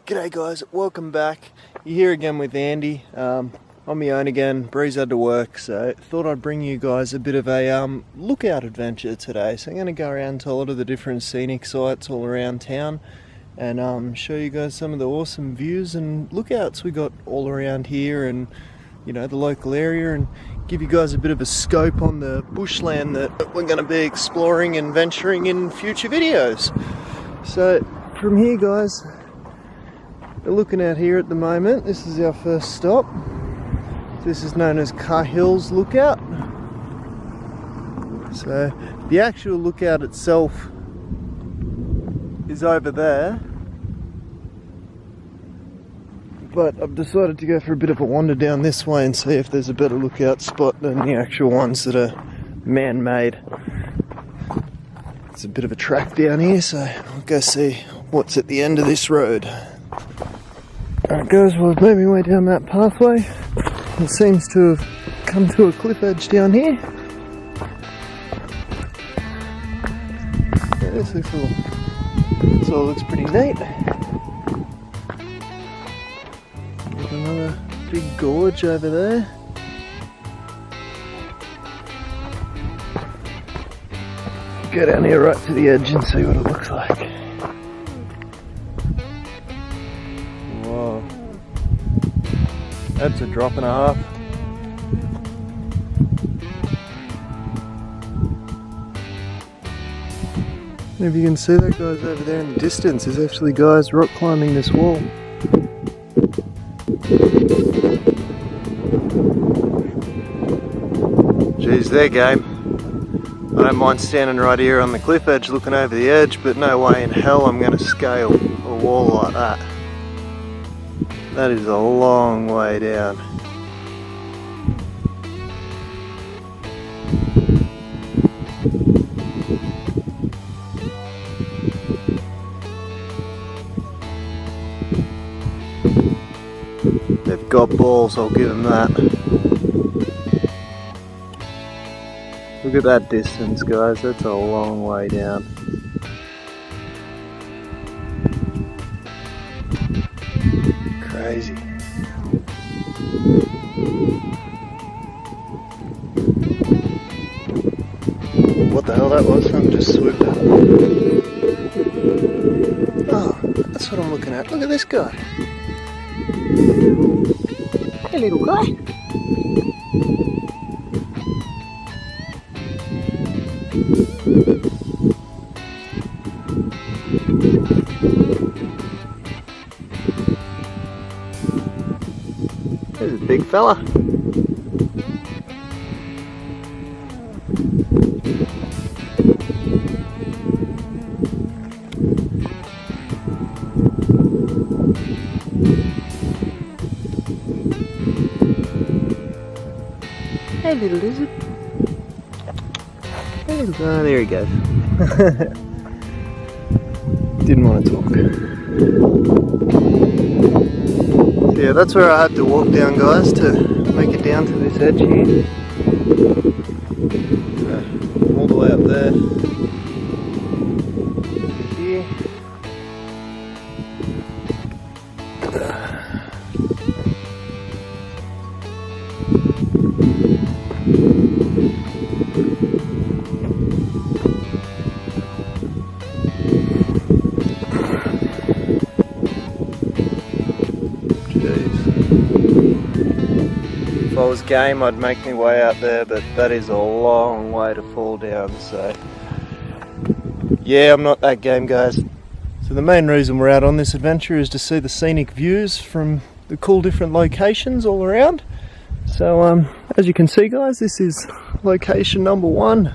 G'day guys, welcome back. You're here again with Andy. On my own again, Breeze had to work, so thought I'd bring you guys a bit of a lookout adventure today. So I'm going to go around to a lot of the different scenic sites all around town and show you guys some of the awesome views and lookouts we got all around here and, you know, the local area, and give you guys a bit of a scope on the bushland that we're going to be exploring and venturing in future videos. So from here guys, we're looking out here at the moment. This is our first stop. This is known as Cahill's Lookout. So the actual lookout itself is over there, but I've decided to go for a bit of a wander down this way and see if there's a better lookout spot than the actual ones that are man-made. It's a bit of a track down here, so I'll go see what's at the end of this road. Alright guys, well I've made my way down that pathway. It seems to have come to a cliff edge down here. Yeah, this all looks pretty neat. There's another big gorge over there. Go down here right to the edge and see what it looks like. That's a drop and a half. And if you can see that guys over there in the distance, there's actually guys rock climbing this wall. Geez, they're game. I don't mind standing right here on the cliff edge looking over the edge, but no way in hell I'm going to scale a wall like that. That is a long way down. They've got balls, I'll give them that. Look at that distance guys, that's a long way down. Crazy. What the hell that was? Something just swooped up. Oh, that's what I'm looking at. Look at this guy. Hey little guy. There's a big fella. Hey little lizard. Hey little... Oh, there he goes. Didn't want to talk. Yeah, that's where I had to walk down guys to make it down to this edge here. So, all the way up there. Here. If I was game, I'd make my way out there, but that is a long way to fall down, so yeah, I'm not that game guys. So the main reason we're out on this adventure is to see the scenic views from the cool different locations all around. So as you can see guys, this is location number 1.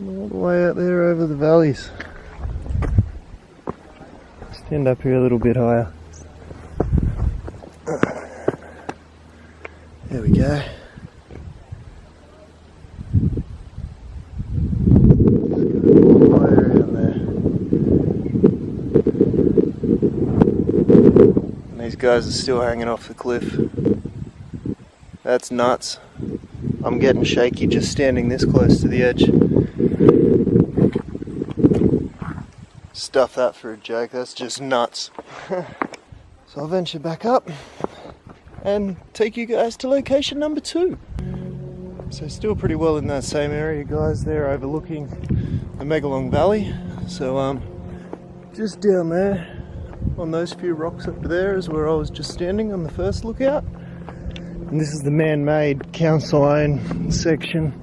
All the way out there over the valleys. Stand up here a little bit higher. There we go. All the way around there. And these guys are still hanging off the cliff. That's nuts. I'm getting shaky just standing this close to the edge. stuff that for a joke, that's just nuts. So I'll venture back up and take you guys to location number 2. So still pretty well in that same area, guys, there overlooking the Megalong Valley. So just down there on those few rocks up there is where I was just standing on the first lookout. And this is the man-made council-owned section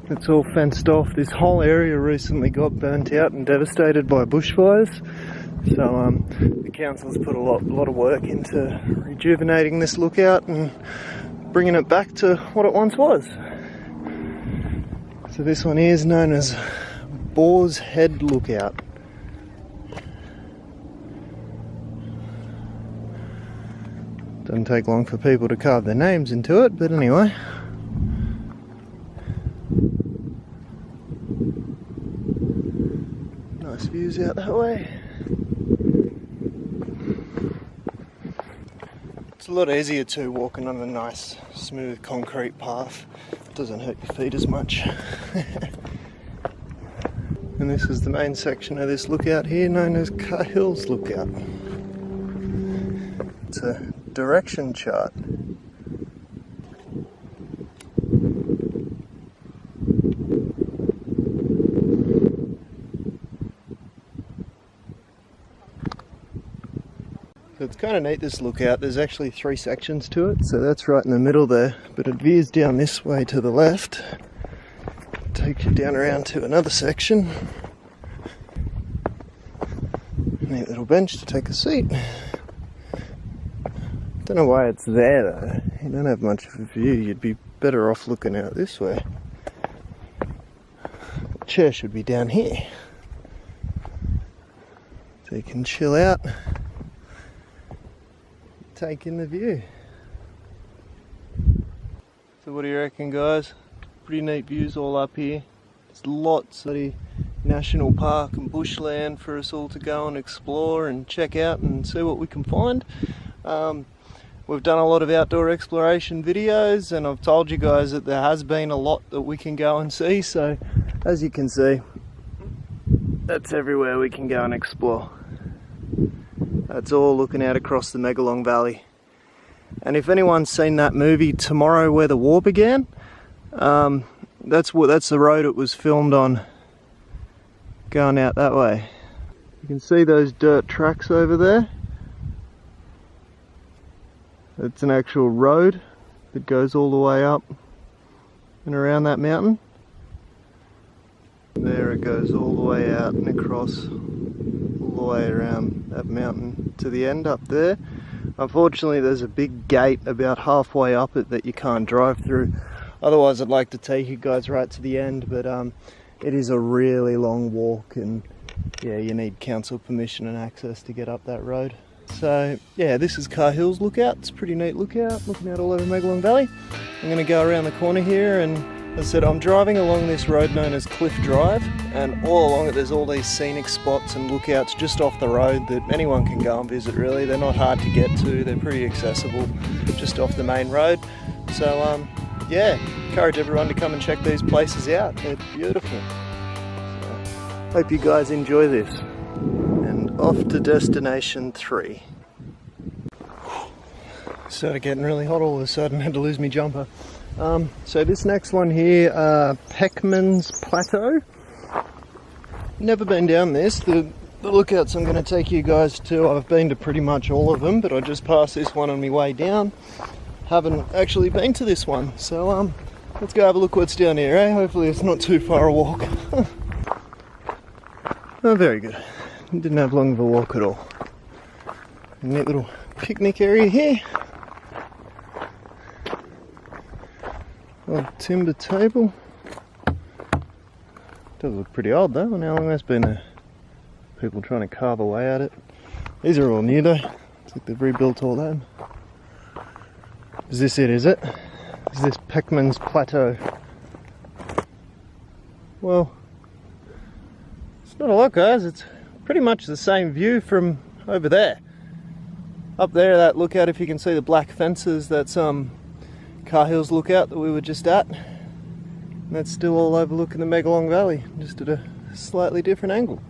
that's all fenced off. This whole area recently got burnt out and devastated by bushfires. So the council's put a lot of work into rejuvenating this lookout and bringing it back to what it once was. So this one here is known as Boars Head Lookout. Doesn't take long for people to carve their names into it, but anyway. Nice views out that way. It's a lot easier too walking on a nice smooth concrete path. It doesn't hurt your feet as much. And this is the main section of this lookout here, known as Cahill's Lookout. It's a direction chart. So it's kind of neat, this lookout. There's actually 3 sections to it, so that's right in the middle there, but it veers down this way to the left, takes you down around to another section. Neat little bench to take a seat. Don't know why it's there though. You don't have much of a view. You'd be better off looking out this way. The chair should be down here, so you can chill out, take in the view. So what do you reckon, guys? Pretty neat views all up here. There's lots of national park and bushland for us all to go and explore and check out and see what we can find. We've done a lot of outdoor exploration videos, and I've told you guys that there has been a lot that we can go and see, so as you can see, that's everywhere we can go and explore. That's all looking out across the Megalong Valley. And if anyone's seen that movie Tomorrow Where the War Began, that's the road it was filmed on, going out that way. You can see those dirt tracks over there. It's an actual road that goes all the way up and around that mountain. There it goes all the way out and across, all the way around that mountain to the end up there. Unfortunately, there's a big gate about halfway up it that you can't drive through. Otherwise, I'd like to take you guys right to the end, but it is a really long walk, and yeah, you need council permission and access to get up that road. So yeah, this is Cahill's Lookout. It's a pretty neat lookout, looking out all over Megalong Valley. I'm going to go around the corner here, and as I said, I'm driving along this road known as Cliff Drive, and all along it there's all these scenic spots and lookouts just off the road that anyone can go and visit really. They're not hard to get to, they're pretty accessible just off the main road. So yeah, encourage everyone to come and check these places out. They're beautiful. So, hope you guys enjoy this. And off to destination 3. Started getting really hot all of a sudden, had to lose my jumper. So this next one here, Peckmans Plateau. Never been down this. The lookouts I'm going to take you guys to, I've been to pretty much all of them, but I just passed this one on my way down. Haven't actually been to this one, so let's go have a look what's down here, eh? Hopefully it's not too far a walk. Oh, very good. Didn't have long of a walk at all. A neat little picnic area here. Old timber table. Does look pretty old though, and how long that's been there? People trying to carve away at it. These are all new though. It's like they've rebuilt all that. Is this it, is it? Is this Peckmans Plateau? Well, it's not a lot, guys. It's pretty much the same view from over there. Up there, that lookout, if you can see the black fences, that's Cahill's Lookout that we were just at. And that's still all overlooking the Megalong Valley, just at a slightly different angle.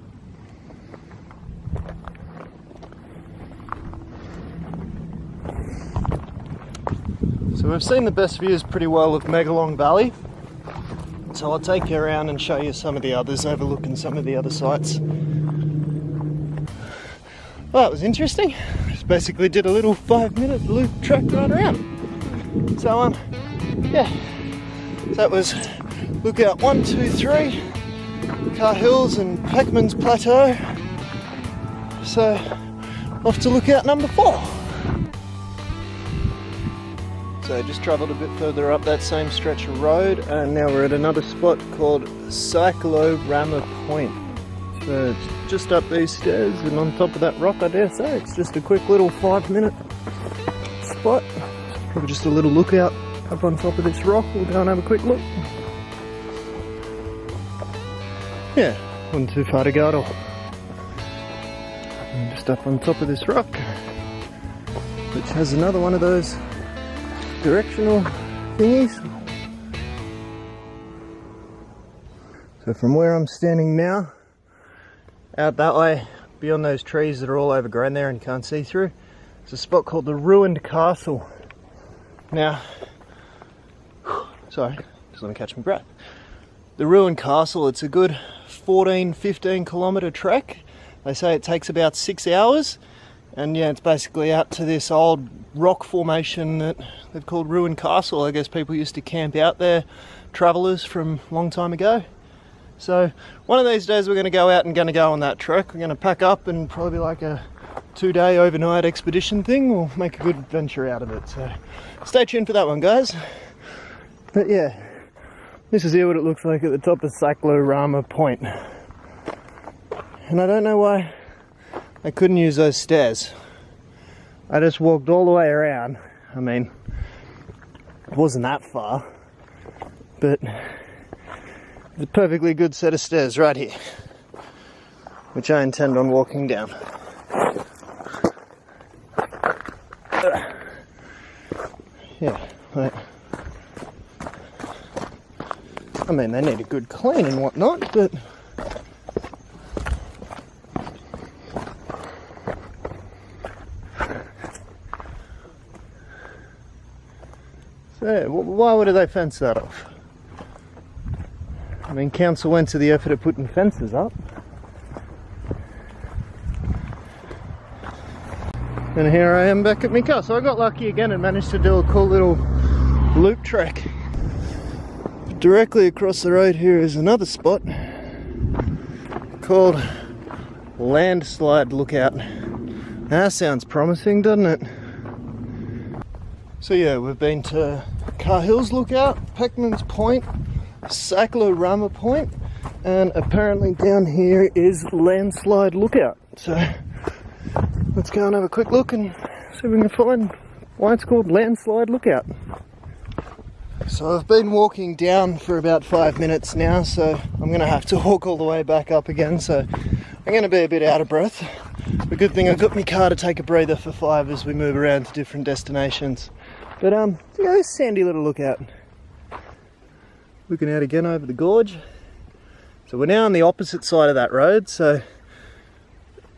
So we've seen the best views pretty well of Megalong Valley. So I'll take you around and show you some of the others, overlooking some of the other sites. Well, that was interesting. Just basically did a little 5-minute loop track ride around. So yeah, so that was Lookout 1, 2, 3, Car Hills and Peckmans Plateau. So off to Lookout number 4. So just travelled a bit further up that same stretch of road, and now we're at another spot called Cyclorama Point. So it's just up these stairs and on top of that rock, I dare say. It's just a quick little 5-minute spot. Probably just a little lookout up on top of this rock. We'll go and have a quick look. Yeah, wasn't too far to go at all. And just up on top of this rock, which has another one of those directional thingies. So from where I'm standing now, out that way, beyond those trees that are all overgrown there and you can't see through, there's a spot called the Ruined Castle. Now, sorry, just let me catch my breath. The Ruined Castle, it's a good 14-15 kilometre trek. They say it takes about 6 hours. And yeah, it's basically out to this old rock formation that they've called Ruined Castle. I guess people used to camp out there, travellers from a long time ago. So one of these days we're going to go out and going to go on that trek. We're going to pack up and probably like a 2-day overnight expedition thing. We'll make a good adventure out of it. So stay tuned for that one, guys. But yeah, this is here what it looks like at the top of Cyclorama Point. And I don't know why I couldn't use those stairs. I just walked all the way around. I mean, it wasn't that far, but it's a perfectly good set of stairs right here, which I intend on walking down. Yeah, I mean, they need a good clean and whatnot, but so, why would they fence that off? I mean, council went to the effort of putting fences up. And here I am back at my car. So I got lucky again and managed to do a cool little loop trek. Directly across the road here is another spot called Landslide Lookout. Now, that sounds promising, doesn't it? So yeah, we've been to Car Hills Lookout, Peckmans Point, Cyclorama Point, and apparently down here is Landslide Lookout. So let's go and have a quick look and see if we can find why it's called Landslide Lookout. So I've been walking down for about 5 minutes now, so I'm going to have to walk all the way back up again, so I'm going to be a bit out of breath. The good thing I've got my car to take a breather for 5 as we move around to different destinations. But yeah, this sandy little lookout. Looking out again over the gorge. So we're now on the opposite side of that road, so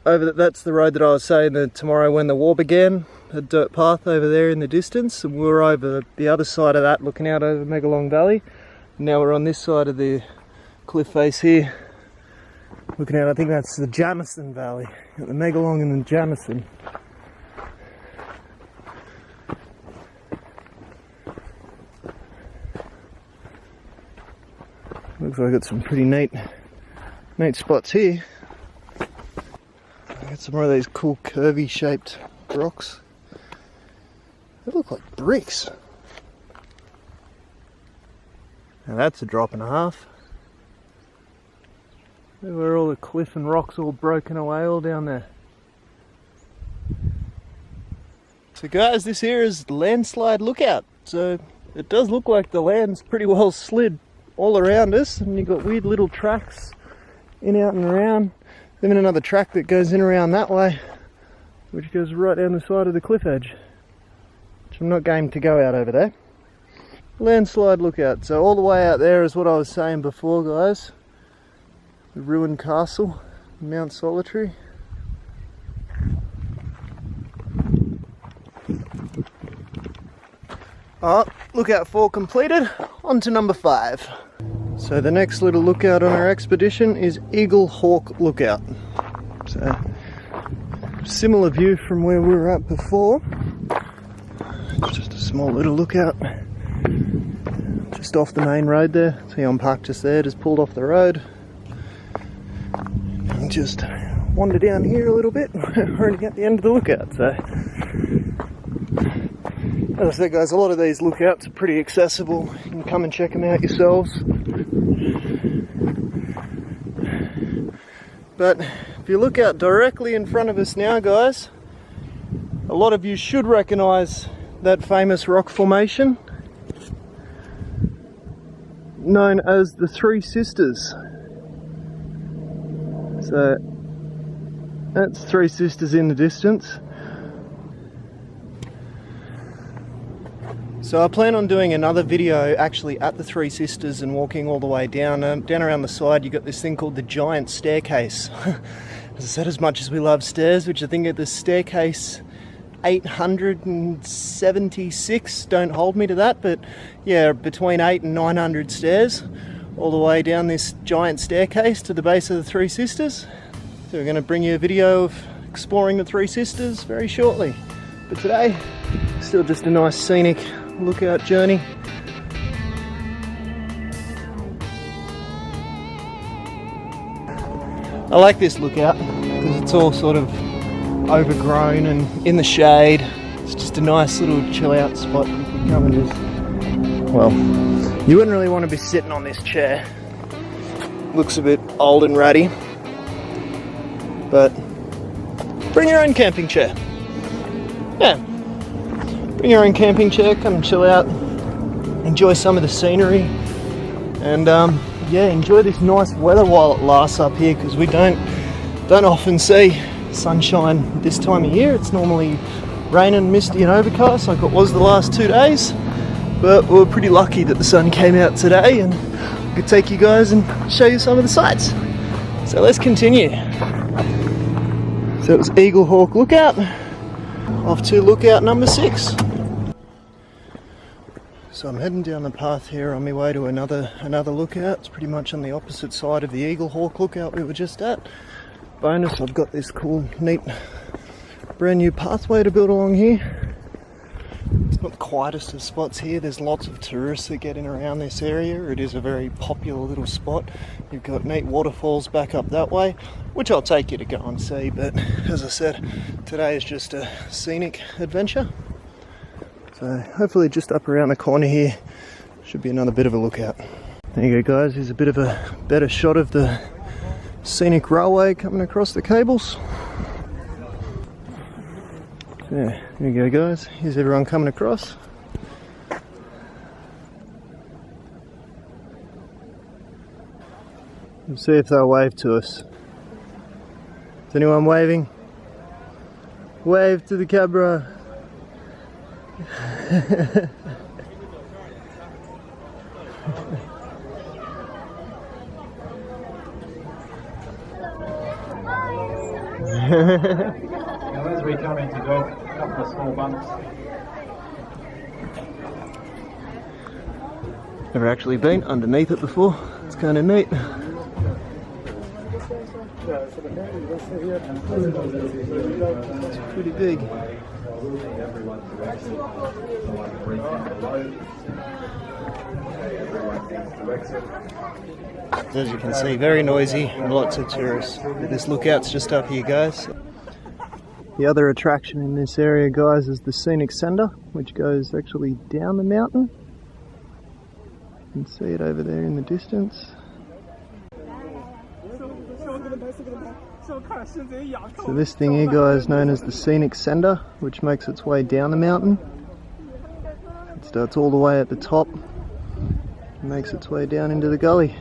that's the road that I was saying that tomorrow when the war began, a dirt path over there in the distance, and we're over the other side of that looking out over Megalong Valley. Now we're on this side of the cliff face here, looking out, I think that's the Jamison Valley, got the Megalong and the Jamison. Looks like it's some pretty neat spots here. Got some more of these cool curvy shaped rocks. They look like bricks. Now that's a drop and a half. Look where all the cliff and rocks all broken away all down there. So guys, this here is Landslide Lookout. So it does look like the land's pretty well slid all around us, and you've got weird little tracks in, out and around. Even another track that goes in around that way, which goes right down the side of the cliff edge, which I'm not game to go out over there. Landslide Lookout. So all the way out there is what I was saying before, guys. The ruined castle, Mount Solitary. Oh, lookout 4 completed, on to number 5. So the next little lookout on our expedition is Eaglehawk Lookout. So, similar view from where we were at before. It's just a small little lookout. Just off the main road there. See, I'm parked just there, just pulled off the road. And just wander down here a little bit. We're already at the end of the lookout, so. As I said guys, a lot of these lookouts are pretty accessible. You can come and check them out yourselves. But if you look out directly in front of us now guys, a lot of you should recognise that famous rock formation known as the Three Sisters. So that's Three Sisters in the distance. So I plan on doing another video actually at the Three Sisters and walking all the way down. Down around the side you got this thing called the Giant Staircase. As I said, as much as we love stairs, which I think at the staircase 876, don't hold me to that, but yeah, between 800 and 900 stairs all the way down this giant staircase to the base of the Three Sisters. So we're going to bring you a video of exploring the Three Sisters very shortly. But today, still just a nice scenic lookout journey. I like this lookout because it's all sort of overgrown and in the shade. It's just a nice little chill out spot. You can come and just, well, you wouldn't really want to be sitting on this chair. Looks a bit old and ratty, but bring your own camping chair. Yeah, bring your own camping chair, come and chill out, enjoy some of the scenery, and yeah, enjoy this nice weather while it lasts up here, because we don't often see sunshine this time of year. It's normally raining, misty and overcast like it was the last 2 days, but we were pretty lucky that the sun came out today and I could take you guys and show you some of the sights. So let's continue. So it was Eaglehawk Lookout, off to lookout number 6. So I'm heading down the path here on my way to another lookout. It's pretty much on the opposite side of the Eaglehawk Lookout we were just at. Bonus, I've got this cool, neat, brand new pathway to build along here. It's not the quietest of spots here. There's lots of tourists that get in around this area. It is a very popular little spot. You've got neat waterfalls back up that way, which I'll take you to go and see. But as I said, today is just a scenic adventure. So hopefully just up around the corner here should be another bit of a lookout. There you go guys, here's a bit of a better shot of the Scenic Railway coming across the cables. Yeah, there you go guys, here's everyone coming across. Let's see if they'll wave to us. Is anyone waving? Wave to the camera. Now as we come into Gorge, a couple of small bumps. Never actually been underneath it before. It's kind of neat. It's pretty big. As you can see, very noisy and lots of tourists. This lookout's just up here guys. The other attraction in this area guys is the Scenic Center, which goes actually down the mountain. You can see it over there in the distance. So this thing here guys is known as the Scenic Center, which makes its way down the mountain. It starts all the way at the top and makes its way down into the gully.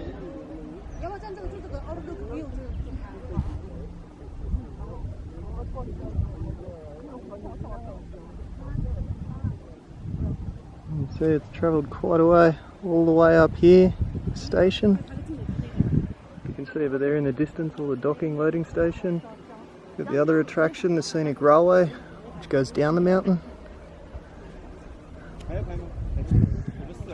You can see it's travelled quite a way, all the way up here, the station. You can see over there in the distance all the docking loading station. Got the other attraction, the Scenic Railway, which goes down the mountain.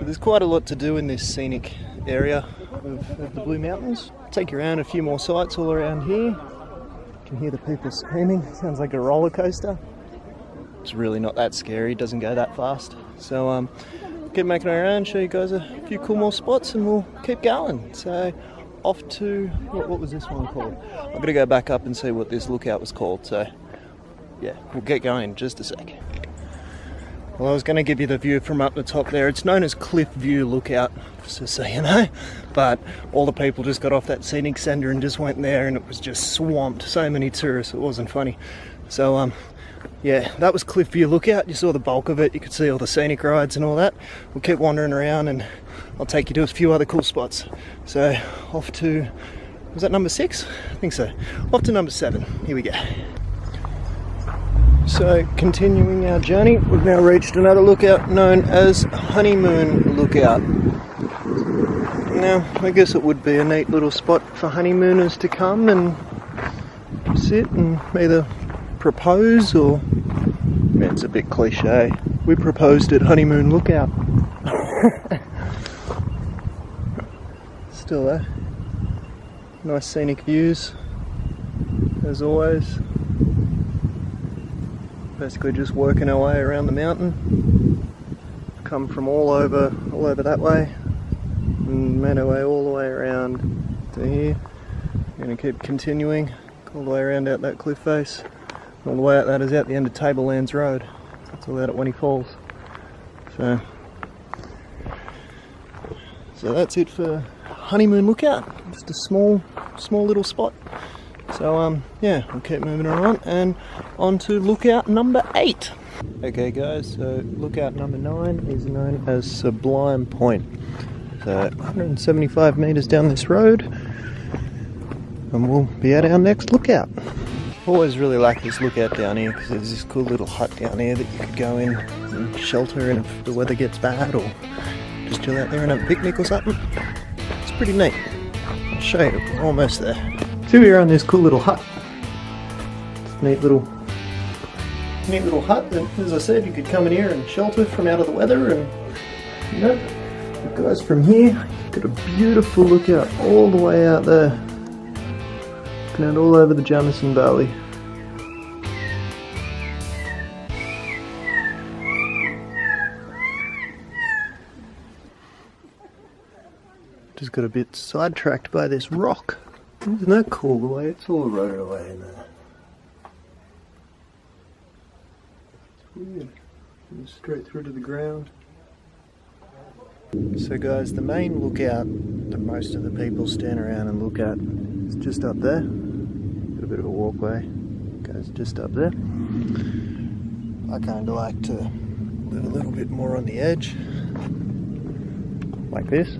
there's quite a lot to do in this scenic area of the Blue Mountains. Take you around a few more sites all around here. You can hear the people screaming. Sounds like a roller coaster. It's really not that scary, it doesn't go that fast. So keep making our own, show you guys a few cool more spots and we'll keep going. So off to, what was this one called? I'm going to go back up and see what this lookout was called. So yeah, we'll get going in just a sec. Well, I was going to give you the view from up the top there. It's known as Cliff View Lookout, just so you know. But all the people just got off that scenic centre and just went there and it was just swamped. So many tourists, it wasn't funny. So yeah, that was Cliff View Lookout. You saw the bulk of it. You could see all the scenic rides and all that. We'll keep wandering around and I'll take you to a few other cool spots. So off to, was that number 6? I think so. Off to number 7. Here we go. So continuing our journey, we've now reached another lookout known as Honeymoon Lookout. Now, I guess it would be a neat little spot for honeymooners to come and sit and either propose or, yeah, it's a bit cliche. We proposed at Honeymoon Lookout. Still there. Nice scenic views, as always. Basically just working our way around the mountain. Come from all over that way, and made our way all the way around to here. We're going to keep continuing all the way around out that cliff face. All the way out that is out the end of Tablelands Road. That's all out at Wenny Falls. So that's it for Honeymoon Lookout. Just a small little spot. So yeah, we'll keep moving on and on to lookout number 8. Okay guys, so lookout number 9 is known as Sublime Point. So 175 metres down this road and we'll be at our next lookout. Always really like this lookout down here because there's this cool little hut down here that you could go in and shelter in if the weather gets bad, or just chill out there and have a picnic or something. It's pretty neat. I'll show you, we're almost there. So we're on this cool little hut. Neat little hut that, as I said, you could come in here and shelter from out of the weather, and you know, guys, from here you've got a beautiful lookout all the way out there. Looking out all over the Jamison Valley. Just got a bit sidetracked by this rock. Isn't that cool the way it's all eroded away in there? It's weird. It's straight through to the ground. So guys, the main lookout that most of the people stand around and look at is just up there. Got a bit of a walkway. Goes just up there. I kind of like to live a little bit more on the edge. Like this.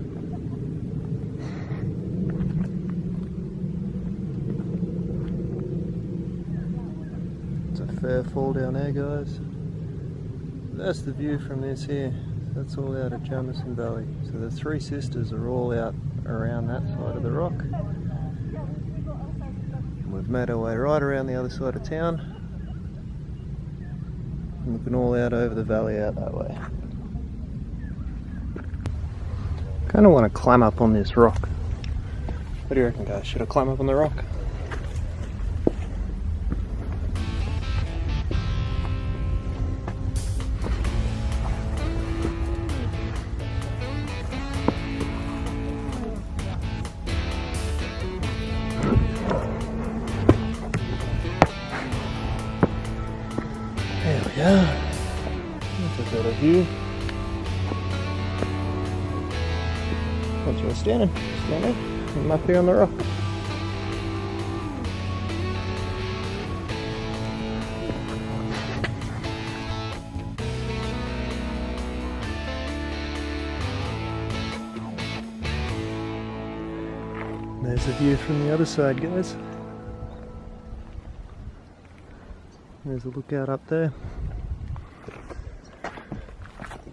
Fair fall down there, guys. That's the view from this here. That's all out of Jamison Valley. So the Three Sisters are all out around that side of the rock. And we've made our way right around the other side of town. And looking all out over the valley out that way. Kind of want to climb up on this rock. What do you reckon, guys? Should I climb up on the rock? Yeah, that's a better view. What's you standing? Stand there. I'm up here on the rock. There's a view from the other side, guys. There's a lookout up there.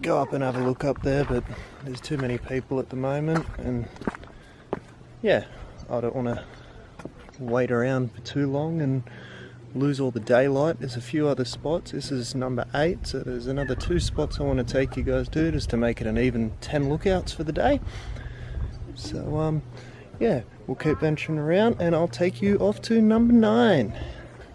Go up and have a look up there, but there's too many people at the moment, and yeah, I don't want to wait around for too long and lose all the daylight. There's a few other spots. This is number 8, so there's another 2 spots I want to take you guys to, just to make it an even 10 lookouts for the day. So yeah, we'll keep venturing around and I'll take you off to number 9.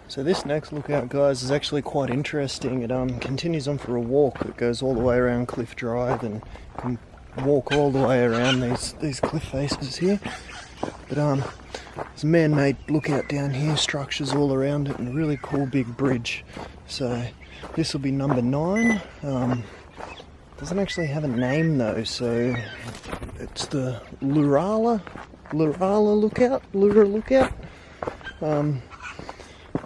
So this next lookout, guys, is actually quite interesting. It continues on for a walk. It goes all the way around Cliff Drive and you can walk all the way around these cliff faces here. But there's a man-made lookout down here, structures all around it, and a really cool big bridge. So this will be number 9. Doesn't actually have a name though, so it's the Lurala Lookout. I'm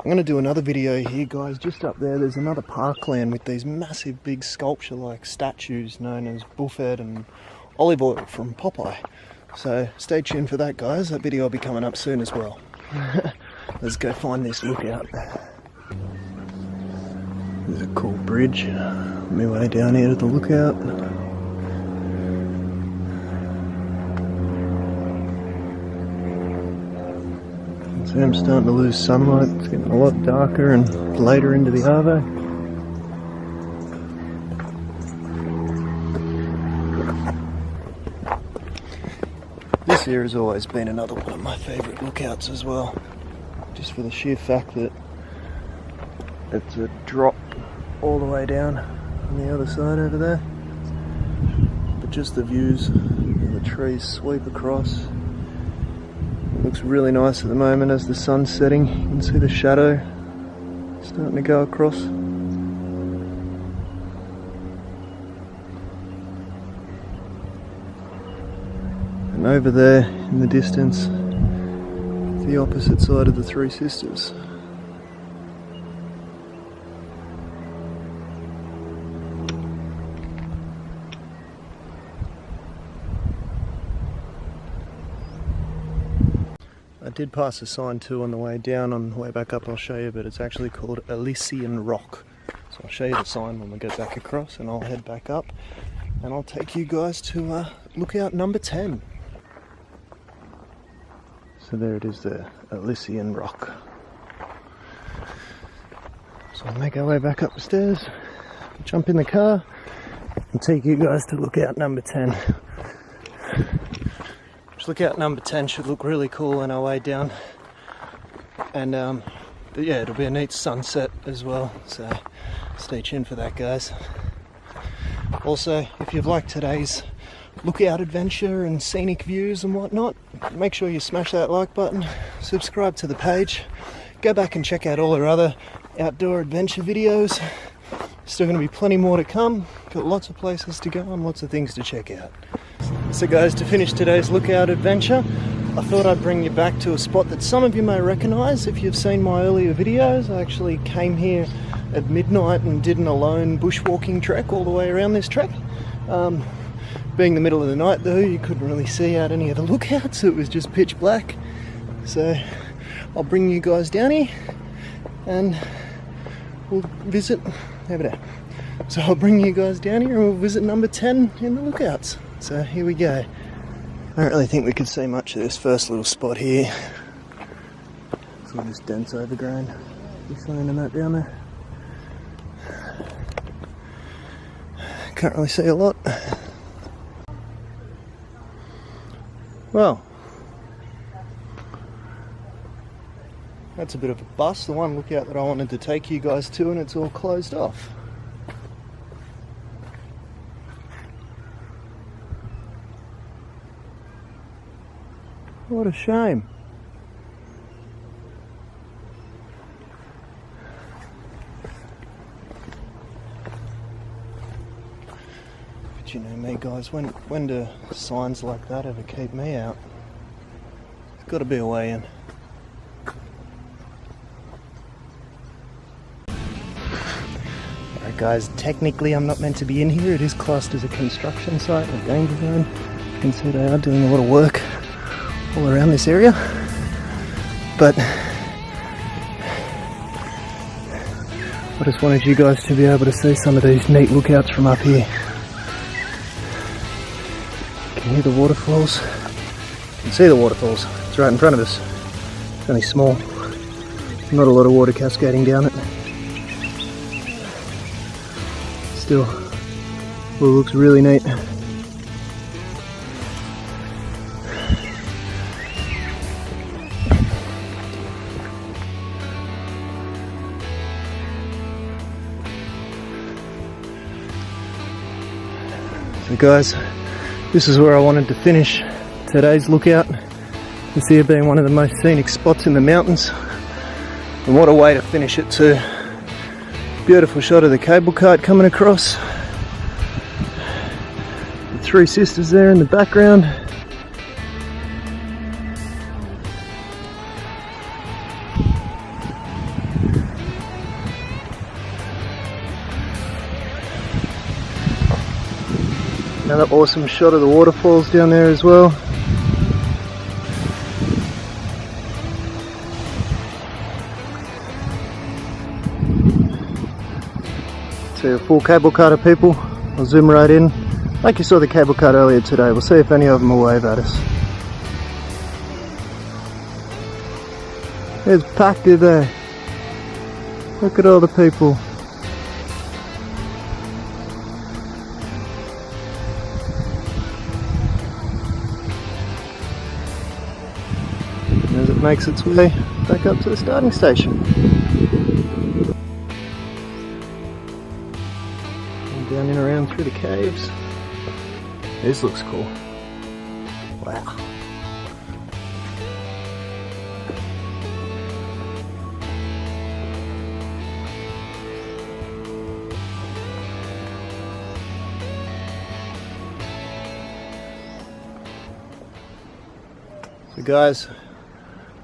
going to do another video here, guys. Just up there's another parkland with these massive big sculpture-like statues known as Buffett and Olive Oil from Popeye. So stay tuned for that, guys. That video will be coming up soon as well. Let's go find this lookout. There's a cool bridge. On my way down here to the lookout. See, I'm starting to lose sunlight. It's getting a lot darker and later into the arvo. This here has always been another one of my favourite lookouts as well, just for the sheer fact that it's a drop all the way down on the other side over there, but just the views of the trees sweep across. It looks really nice at the moment as the sun's setting. You can see the shadow starting to go across. And over there in the distance, the opposite side of the Three Sisters. I did pass a sign too on the way down. On the way back up I'll show you, but it's actually called Elysian Rock. So I'll show you the sign when we get back across, and I'll head back up and I'll take you guys to lookout number 10. So there it is there, Elysian Rock. So I'll make our way back up the stairs, jump in the car and take you guys to lookout number 10. Which lookout number 10 should look really cool on our way down. And but yeah, it'll be a neat sunset as well, so stay tuned for that, guys. Also, if you've liked today's lookout adventure and scenic views and whatnot, make sure you smash that like button, subscribe to the page, go back and check out all our other outdoor adventure videos. Still going to be plenty more to come, got lots of places to go and lots of things to check out. So guys, to finish today's lookout adventure, I thought I'd bring you back to a spot that some of you may recognise if you've seen my earlier videos. I actually came here at midnight and did an alone bushwalking trek all the way around this trek. Being the middle of the night though, you couldn't really see out any of the lookouts, it was just pitch black. So I'll bring you guys down here and we'll visit over there. So I'll bring you guys down here and we'll visit number 10 in the lookouts. So here we go. I don't really think we could see much of this first little spot here. It's all this dense overgrown. You seeing that down there? Can't really see a lot. Well, that's a bit of a bust. The one lookout that I wanted to take you guys to, and it's all closed off. What a shame. But you know me, guys, when do signs like that ever keep me out? There's got to be a way in. Alright guys, technically I'm not meant to be in here. It is classed as a construction site, a danger zone. You can see they are doing a lot of work all around this area. But I just wanted you guys to be able to see some of these neat lookouts from up here. You can hear the waterfalls. You can see the waterfalls. It's right in front of us. It's only small. Not a lot of water cascading down it. Still, all looks really neat. So guys, this is where I wanted to finish today's lookout. This here being one of the most scenic spots in the mountains. And what a way to finish it too. Beautiful shot of the cable cart coming across. The three sisters there in the background. Another awesome shot of the waterfalls down there as well. See a full cable car of people. I'll zoom right in. Like you saw the cable car earlier today. We'll see if any of them will wave at us. It's packed in there. Look at all the people. As it makes its way back up to the starting station. And down and around through the caves. This looks cool. Wow. So guys,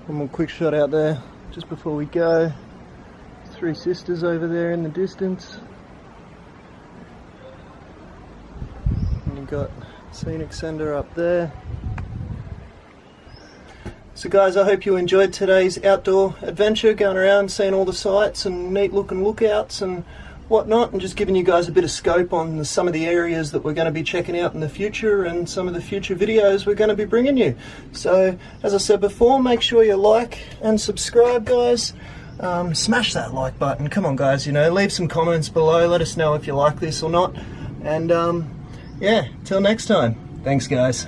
one more quick shot out there just before we go. Three sisters over there in the distance. And you've got Scenic Centre up there. So guys, I hope you enjoyed today's outdoor adventure, going around seeing all the sights and neat looking lookouts and whatnot, and just giving you guys a bit of scope on some of the areas that we're going to be checking out in the future and some of the future videos we're going to be bringing you. So as I said before, make sure you like and subscribe, guys. Smash that like button, come on guys, you know, leave some comments below, let us know if you like this or not, and yeah, till next time, thanks guys.